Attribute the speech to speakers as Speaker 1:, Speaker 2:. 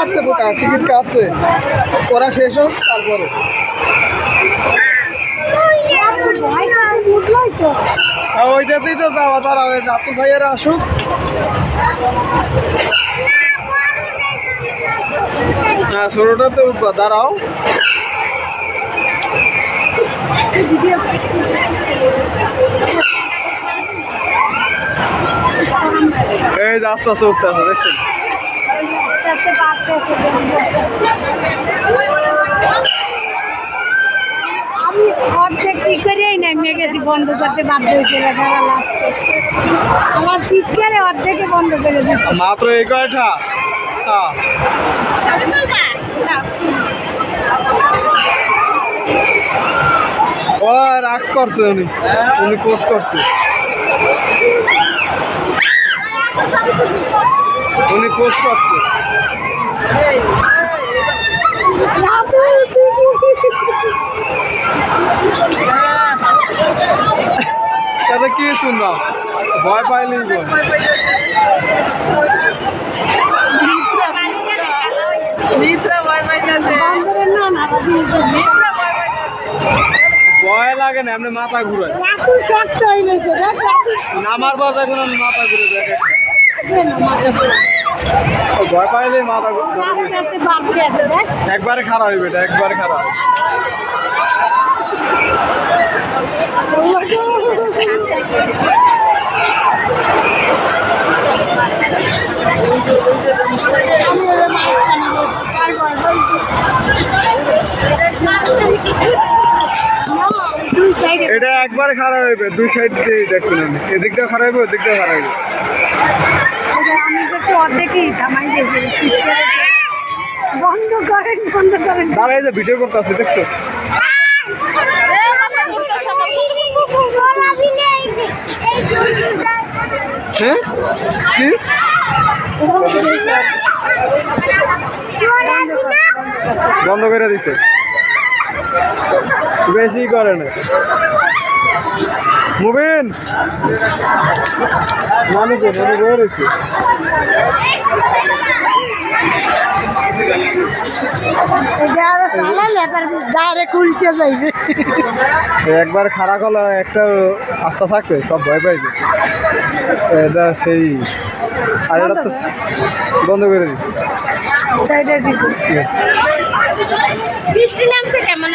Speaker 1: কাটছে বোকা, টিকিট কাটছে, ওরা শেষ হোক তারপরে। ওইটাতেই তো যাওয়া, তারা রাতু ভাইয়েরা আসুক। হ্যাঁ ছোটটাতে উঠবা, দাঁড়াও। এই যে আস্তে আস্তে উঠতে আছে, দেখছেন?
Speaker 2: আমি অর্ধেক কি করেই নেমে গেছি, বন্ধ করতে বাধ্য হয়েছিল। আমার শীতকালে অর্ধেকে বন্ধ করে দিচ্ছি।
Speaker 1: মাত্র এই কয়টা? ও রাগ করছে, উনি কোচ করছে, উনি কোচ করছে। তাতে কি শুনবা, ভয় পাইলি ভয় লাগে না, এমনি মাথা ঘুরে
Speaker 2: শক্ত হয়ে গেছে।
Speaker 1: নামার পর দেখুন মাথা ঘুরে দেখে, ভয় পাইলে মাথা একবারে খারাপ হইবে, এটা একবারে খারাপ। এটা একবারে খারাপ হইবে, দুই সাইড দিয়ে দেখবেন, আমি এদিক দিয়ে খারাপ হইবে, ওদিক দিয়ে খারাপ হইবে।
Speaker 2: আমি একটু অর্ধেকই থামাই দিয়েছি। বন্ধ করেন, বন্ধ করেন।
Speaker 1: দাঁড়াই যে ভিডিও করতে আছে, দেখছো? হ্যাঁ কি বন্ধ করে দিছে, বেশি করে না। মুবিন মানুষ রয়েছে, একবার খারাপ হলো, একটা আস্থা থাকবে, সব ভয় পাইবে। এটা সেই, আর এটা তো বন্ধ করে দিচ্ছে।
Speaker 2: বৃষ্টি নামছে কেমন?